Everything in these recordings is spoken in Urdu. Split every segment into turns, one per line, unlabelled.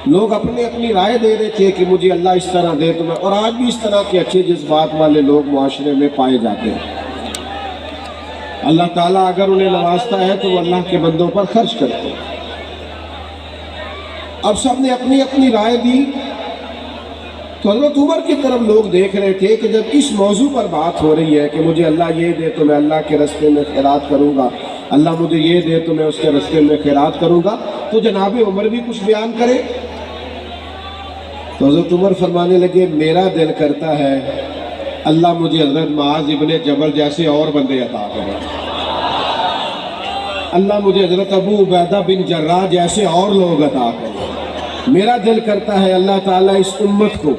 لوگ اپنی اپنی رائے دے رہے تھے کہ مجھے اللہ اس طرح دے تو میں، اور آج بھی اس طرح کے اچھے جذبات والے لوگ معاشرے میں پائے جاتے ہیں۔ اللہ تعالیٰ اگر انہیں نوازتا ہے تو وہ اللہ کے بندوں پر خرچ کرتے ہیں۔ اب سب نے اپنی اپنی رائے دی تو حضرت عمر کی طرف لوگ دیکھ رہے تھے کہ جب اس موضوع پر بات ہو رہی ہے کہ مجھے اللہ یہ دے تو میں اللہ کے راستے میں خیرات کروں گا، اللہ مجھے یہ دے تو میں اس کے راستے میں خیرات کروں گا، تو جناب عمر بھی کچھ بیان کرے۔ تو حضرت عمر فرمانے لگے میرا دل کرتا ہے اللہ مجھے حضرت معاذ ابن جبل جیسے اور بندے عطا کرے، اللہ مجھے حضرت ابو عبیدہ بن جراح جیسے اور لوگ عطا کرے۔ میرا دل کرتا ہے اللہ تعالیٰ اس امت کو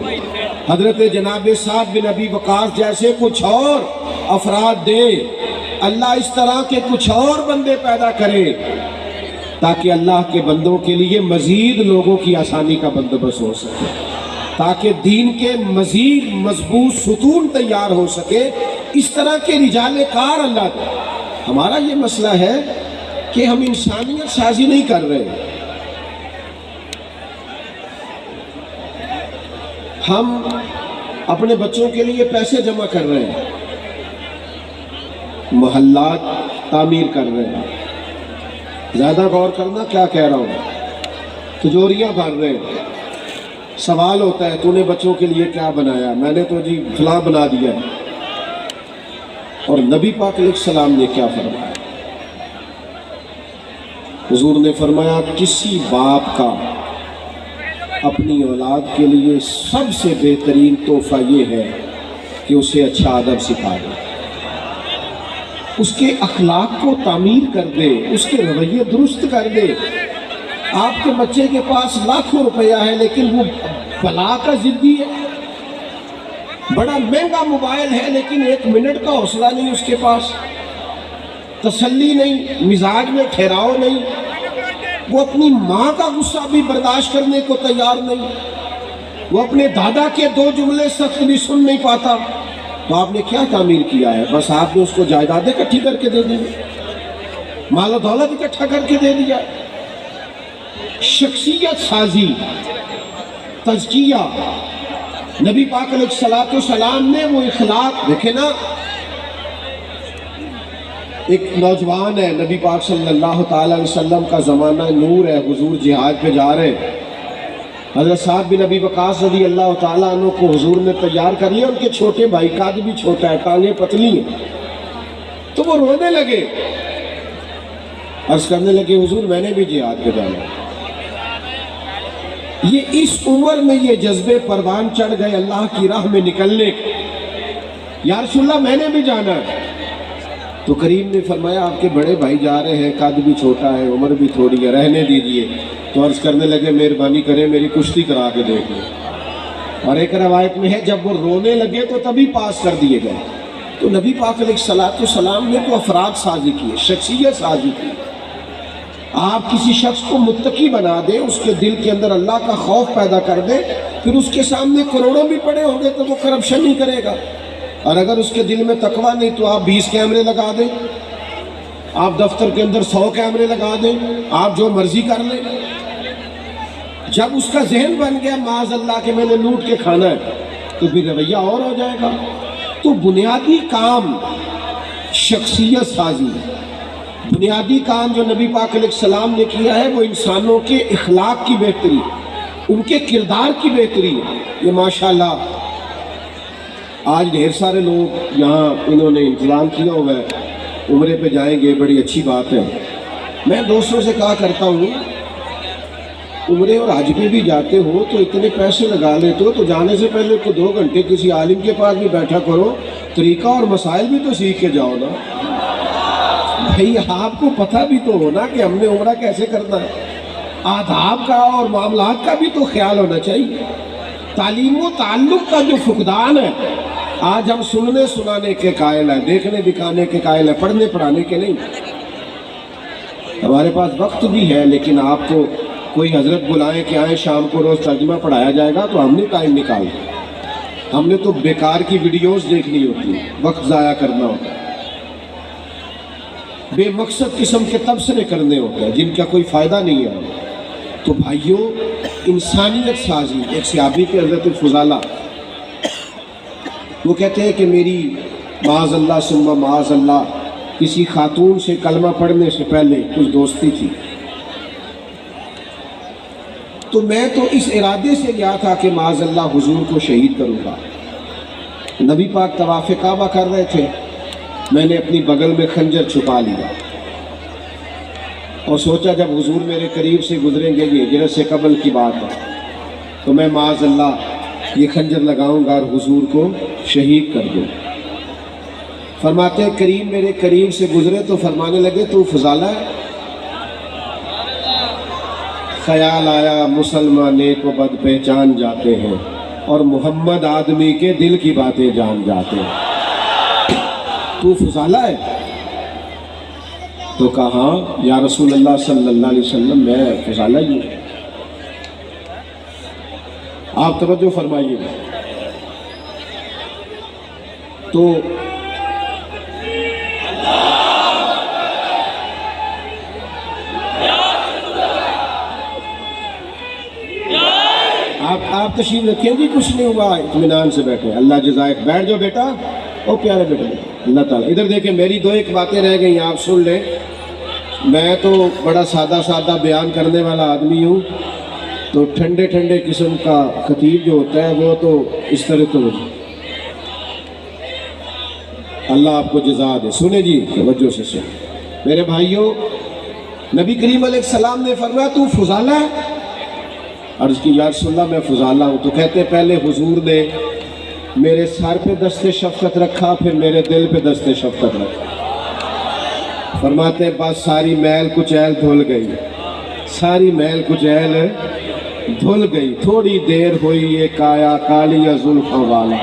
حضرت جناب سعد بن ابی وقاص جیسے کچھ اور افراد دے، اللہ اس طرح کے کچھ اور بندے پیدا کرے تاکہ اللہ کے بندوں کے لیے مزید لوگوں کی آسانی کا بندوبست ہو سکے، تاکہ دین کے مزید مضبوط ستون تیار ہو سکے۔ اس طرح کے رجال کار اللہ دے۔ ہمارا یہ مسئلہ ہے کہ ہم انسانیت سازی نہیں کر رہے، ہم اپنے بچوں کے لیے پیسے جمع کر رہے ہیں، محلات تعمیر کر رہے ہیں، زیادہ غور کرنا کیا کہہ رہا ہوں، تجوریاں بھر رہے ہیں۔ سوال ہوتا ہے تو نے بچوں کے لیے کیا بنایا؟ میں نے تو جی فلاں بنا دیا ہے۔ اور نبی پاک علیہ السلام نے کیا فرمایا؟ حضور نے فرمایا کسی باپ کا اپنی اولاد کے لیے سب سے بہترین تحفہ یہ ہے کہ اسے اچھا ادب سکھا دے، اس کے اخلاق کو تعمیر کر دے، اس کے رویے درست کر دے۔ آپ کے بچے کے پاس لاکھوں روپیہ ہے لیکن وہ بلا کا ضدی ہے، بڑا مہنگا موبائل ہے لیکن ایک منٹ کا حوصلہ نہیں اس کے پاس، تسلی نہیں، مزاج میں ٹھہراؤ نہیں، وہ اپنی ماں کا غصہ بھی برداشت کرنے کو تیار نہیں، وہ اپنے دادا کے دو جملے سخت بھی سن نہیں پاتا، تو آپ نے کیا تعمیر کیا ہے؟ بس آپ نے اس کو جائیدادیں اکٹھی کر کے دے دی، مال و دولت اکٹھا کر کے دے دیا۔ شخصیت سازی، تزکیہ، نبی پاک علیہ السلام نے وہ اخلاق دیکھے نا۔ ایک نوجوان ہے، نبی پاک صلی اللہ تعالیٰ علیہ وسلم کا زمانہ نور ہے، حضور جہاد پہ جا رہے ہیں، حضرت سعد بن ابی وقاص رضی اللہ تعالیٰ عنہ کو حضور نے تیار کر لیا، ان کے چھوٹے بھائی قد بھی چھوٹا ہے، ٹانگیں پتلی ہیں، تو وہ رونے لگے، عرض کرنے لگے حضور میں نے بھی جہاد پہ جانا۔ یہ اس عمر میں یہ جذبے پروان چڑھ گئے اللہ کی راہ میں نکلنے کے، یا رسول اللہ میں نے بھی جانا ہے۔ تو کریم نے فرمایا آپ کے بڑے بھائی جا رہے ہیں، قد بھی چھوٹا ہے، عمر بھی تھوڑی ہے، رہنے دیجئے۔ تو عرض کرنے لگے مہربانی کریں میری کشتی کرا کے دیکھ لیں۔ اور ایک روایت میں ہے جب وہ رونے لگے تو تبھی پاس کر دیے گئے۔ تو نبی پاک علیہ السلام نے تو افراد سازی کی، شخصیت سازی کی۔ آپ کسی شخص کو متقی بنا دیں، اس کے دل کے اندر اللہ کا خوف پیدا کر دیں، پھر اس کے سامنے کروڑوں بھی پڑے ہوں گے تو وہ کرپشن نہیں کرے گا۔ اور اگر اس کے دل میں تقویٰ نہیں تو آپ 20 کیمرے لگا دیں، آپ دفتر کے اندر 100 کیمرے لگا دیں، آپ جو مرضی کر لیں۔ جب اس کا ذہن بن گیا معاذ اللہ کہ میں نے لوٹ کے کھانا ہے تو پھر رویہ اور ہو جائے گا۔ تو بنیادی کام شخصیت سازی، بنیادی کام جو نبی پاک علیہ السلام نے کیا ہے وہ انسانوں کے اخلاق کی بہتری، ان کے کردار کی بہتری ہے۔ یہ ماشاءاللہ آج ڈھیر سارے لوگ یہاں انہوں نے انتظام کیا ہوا ہے، عمرے پہ جائیں گے، بڑی اچھی بات ہے۔ میں دوستوں سے کہا کرتا ہوں عمرے اور حج پہ بھی جاتے ہو تو اتنے پیسے لگا لیتے ہو تو جانے سے پہلے کو 2 گھنٹے کسی عالم کے پاس بھی بیٹھا کرو، طریقہ اور مسائل بھی تو سیکھ کے جاؤ نا۔ بھئی آپ کو پتہ بھی تو ہونا کہ ہم نے عمرہ کیسے کرنا ہے، آداب کا اور معاملات کا بھی تو خیال ہونا چاہیے۔ تعلیم و تعلق کا جو فقدان ہے، آج ہم سننے سنانے کے قائل ہیں، دیکھنے دکھانے کے قائل ہیں، پڑھنے پڑھانے کے نہیں۔ ہمارے پاس وقت بھی ہے لیکن آپ کو کوئی حضرت بلائیں کہ آئیں شام کو روز ترجمہ پڑھایا جائے گا تو ہم نے ٹائم نکالا، ہم نے تو بیکار کی ویڈیوز دیکھنی ہوتی ہے، وقت ضائع کرنا ہوتا ہے، بے مقصد قسم کے تبصرے کرنے ہوتے ہیں جن کا کوئی فائدہ نہیں ہے۔ تو بھائیوں انسانیت سازی، ایک صحابی کے حضرت فضالہ، وہ کہتے ہیں کہ میری معاذ اللہ ثم معاذ اللہ کسی خاتون سے کلمہ پڑھنے سے پہلے کچھ دوستی تھی، تو میں تو اس ارادے سے گیا تھا کہ معاذ اللہ حضور کو شہید کروں گا۔ نبی پاک طواف کعبہ کر رہے تھے، میں نے اپنی بغل میں خنجر چھپا لیا اور سوچا جب حضور میرے قریب سے گزریں گے، یہ ہجرت سے قبل کی بات ہے، تو میں معاذ اللہ یہ خنجر لگاؤں گا اور حضور کو شہید کر دوں۔ فرماتے ہیں کریم میرے قریب سے گزرے تو فرمانے لگے تو فضالہ ہے؟ خیال آیا مسلمان نیک و بد پہچان جاتے ہیں اور محمد آدمی کے دل کی باتیں جان جاتے ہیں، تو فضالہ ہے؟ تو کہا یا رسول اللہ صلی اللہ علیہ وسلم میں فضالہ ہی ہوں۔ آپ توجہ فرمائیے، تو آپ تشریف رکھیں جی، کچھ نہیں ہوا، اطمینان سے بیٹھے، اللہ جزائے، بیٹھ جاؤ بیٹا، او پیارے بیٹے، اللہ تعالیٰ۔ ادھر دیکھیں میری دو ایک باتیں رہ گئی، آپ سن لیں۔ میں تو بڑا سادہ سادہ بیان کرنے والا آدمی ہوں، تو ٹھنڈے ٹھنڈے قسم کا خطیب جو ہوتا ہے وہ تو اس طرح تو اللہ آپ کو جزا دے۔ سنیں جی توجہ سے سن میرے بھائیوں، نبی کریم علیہ السلام نے فرمایا تو فضالہ ہے؟ عرض کی یا رسول اللہ میں فضالہ ہوں۔ تو کہتے پہلے حضور نے میرے سر پہ دست شفقت رکھا، پھر میرے دل پہ دست شفقت رکھا۔ فرماتے بس ساری میل کچیل دھل گئی، ساری میل کچیل دھل گئی، تھوڑی دیر ہوئی ایک آیا کالی زلفوں والا،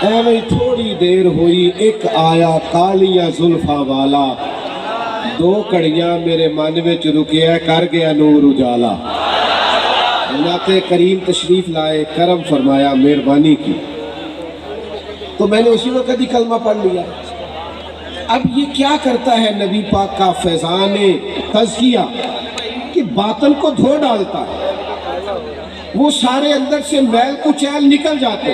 ایویں تھوڑی دیر ہوئی ایک آیا کالی زلفوں والا، دو کڑیاں میرے من وچ رکیا کر گیا نور اجالا۔ حضرت کریم تشریف لائے، کرم فرمایا، مہربانی کی، تو میں نے اسی وقت ہی کلمہ پڑھ لیا۔ اب یہ کیا کرتا ہے نبی پاک کا فیضان تزکیہ کہ باطن کو دھو ڈالتا ہے، وہ سارے اندر سے میل کچیل نکل جاتے،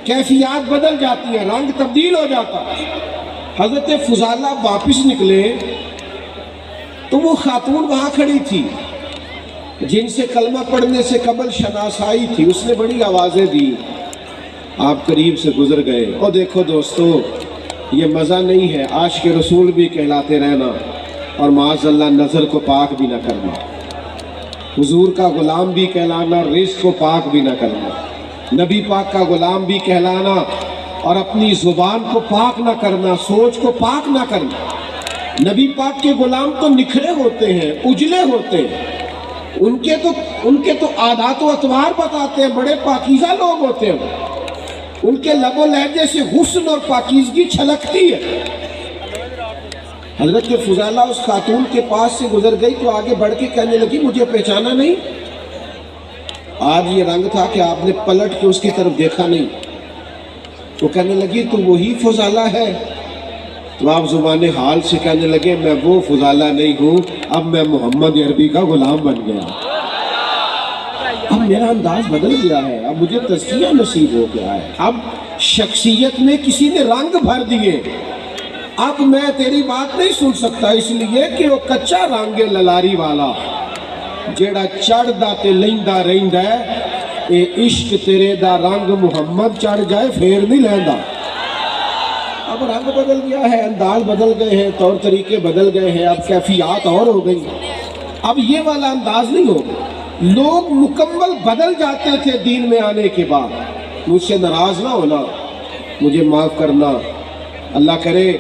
کیفیات بدل جاتی ہیں، رنگ تبدیل ہو جاتا۔ حضرت فضالہ واپس نکلے تو وہ خاتون وہاں کھڑی تھی جن سے کلمہ پڑھنے سے قبل شناسائی تھی، اس نے بڑی آوازیں دی، آپ قریب سے گزر گئے۔ اور دیکھو دوستو، یہ مزہ نہیں ہے عاشق رسول بھی کہلاتے رہنا اور معاذ اللہ نظر کو پاک بھی نہ کرنا، حضور کا غلام بھی کہلانا، رزق کو پاک بھی نہ کرنا، نبی پاک کا غلام بھی کہلانا اور اپنی زبان کو پاک نہ کرنا، سوچ کو پاک نہ کرنا۔ نبی پاک کے غلام تو نکھرے ہوتے ہیں، اجلے ہوتے ہیں، ان کے تو عادات و اطوار بتاتے ہیں، بڑے پاکیزہ لوگ ہوتے ہیں، ان کے لب و لہجے سے حسن اور پاکیزگی چھلکتی ہے۔ حضرت فضالہ اس خاتون کے پاس سے گزر گئی تو آگے بڑھ کے کہنے لگی مجھے پہچانا نہیں؟ آج یہ رنگ تھا کہ آپ نے پلٹ کے اس کی طرف دیکھا نہیں۔ تو کہنے لگی تو وہی فضالہ ہے؟ تو آپ زبان حال سے کہنے لگے میں وہ فضالہ نہیں ہوں، اب میں محمد عربی کا غلام بن گیا، اب میرا انداز بدل گیا ہے، اب مجھے تزکیہ نصیب ہو گیا ہے، اب شخصیت میں کسی نے رنگ بھر دیے، اب میں تیری بات نہیں سن سکتا، اس لیے کہ وہ کچا رنگ للاری والا جیڑا چڑھ دا تے لیندا رہندا ہے، اے عشق تیرے دا رنگ محمد چڑھ جائے پھر نہیں لیندا۔ اب رنگ بدل گیا ہے، انداز بدل گئے ہیں، طور طریقے بدل گئے ہیں، اب کیفیات اور ہو گئی، اب یہ والا انداز نہیں ہوگا۔ لوگ مکمل بدل جاتے تھے دین میں آنے کے بعد۔ مجھ سے ناراض نہ ہونا، مجھے معاف کرنا، اللہ کرے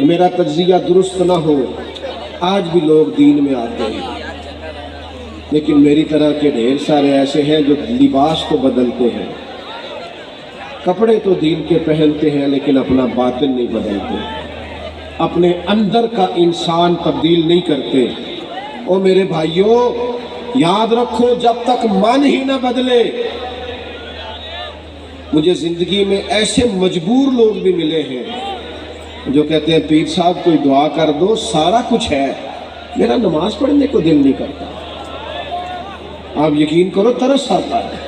میرا تجزیہ درست نہ ہو، آج بھی لوگ دین میں آتے ہیں، لیکن میری طرح کے ڈھیر سارے ایسے ہیں جو لباس تو بدلتے ہیں، کپڑے تو دین کے پہنتے ہیں، لیکن اپنا باطن نہیں بدلتے، اپنے اندر کا انسان تبدیل نہیں کرتے۔ او میرے بھائیوں، یاد رکھو جب تک من ہی نہ بدلے۔ مجھے زندگی میں ایسے مجبور لوگ بھی ملے ہیں جو کہتے ہیں پیر صاحب کوئی دعا کر دو، سارا کچھ ہے میرا نماز پڑھنے کو دل نہیں کرتا. آپ یقین کرو ترس آتا ہے.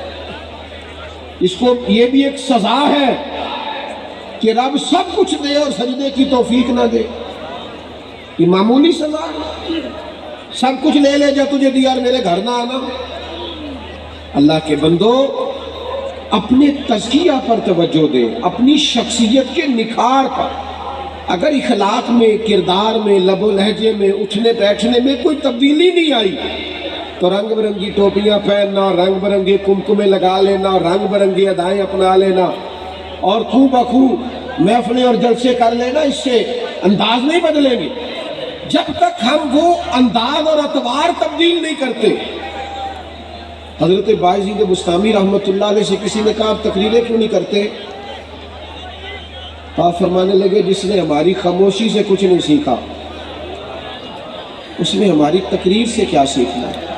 اس کو یہ بھی ایک سزا ہے کہ رب سب کچھ دے اور سجدے کی توفیق نہ دے. یہ معمولی سزا ہے. سب کچھ لے لے جا تجھے دیا اور میرے گھر نہ آنا. اللہ کے بندو اپنے تزکیہ پر توجہ دے، اپنی شخصیت کے نکھار پر. اگر اخلاق میں، کردار میں، لب و لہجے میں، اٹھنے بیٹھنے میں کوئی تبدیلی نہیں آئی تو رنگ برنگی ٹوپیاں پہننا، رنگ برنگے کمکمے لگا لینا، رنگ برنگی ادائیں اپنا لینا اور خو بخو محفلیں اور جلسے کر لینا، اس سے انداز نہیں بدلیں گے جب تک ہم وہ انداز اور اطوار تبدیل نہیں کرتے. حضرت باعزید بستامی رحمۃ اللہ علیہ سے کسی نے کہا آپ تقریریں کیوں نہیں کرتے؟ آپ فرمانے لگے جس نے ہماری خاموشی سے کچھ نہیں سیکھا اس نے ہماری تقریر سے کیا سیکھنا ہے.